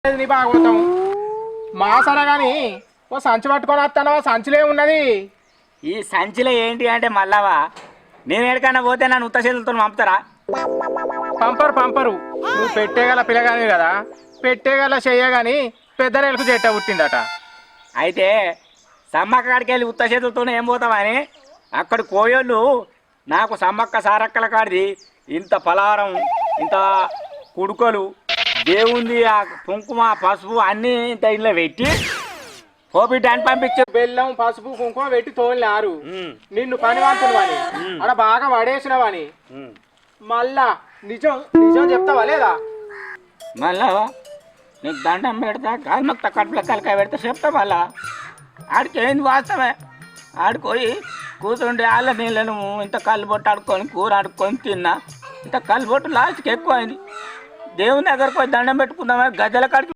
నీ బాగోతాం మాసరా కానీ ఓ సంచి పట్టుకొని వస్తాను సంచిలే ఉన్నది. ఈ సంచిలో ఏంటి అంటే మళ్ళావా నేను ఎక్కడికైనా పోతే నన్ను ఉత్త చేతులతో పంపుతారా? పంపరు నువ్వు పెట్టేగల పిల్లగాని కదా, పెట్టేగల చెయ్యగాని పెద్ద నెలకు చెట్ట పుట్టిందట. అయితే సమ్మక్క కాడికి వెళ్ళి ఉత్త చేతులతో ఏం పోతామని అక్కడ కోయోళ్ళు నాకు సమ్మక్క సారక్కల కాడిది ఇంత పలారం ఇంత కుడుకలు దేవుంది ఆ కుంకుమ పసుపు అన్నీ ఇంత ఇంట్లో పెట్టి పోపిటాన్ని పంపించే బెల్లం పసుపు కుంకుమ పెట్టి తోలినారు. నిన్ను పనివంతులు అని అలా బాగా పడేసినవని మళ్ళా నిజం నిజం చెప్తావా లేదా? మళ్ళా నీకు దండం పెడతా కాలు మొక్క కడుపులో కలకాయ పెడతా చెప్తా. మళ్ళా ఆడికి ఏంది వాస్తవే, ఆడుకోయి కూతుండే వాళ్ళ నీళ్ళను ఇంత కళ్ళు బొట్టు ఆడుకొని కూర ఆడుకొని తిన్నా. ఇంత కళ్ళు బొట్టు లాస్ట్కి ఎక్కువ అయింది. దేవుని దగ్గరకు పోయి దండం పెట్టుకుందామని గద్దెల కాడికి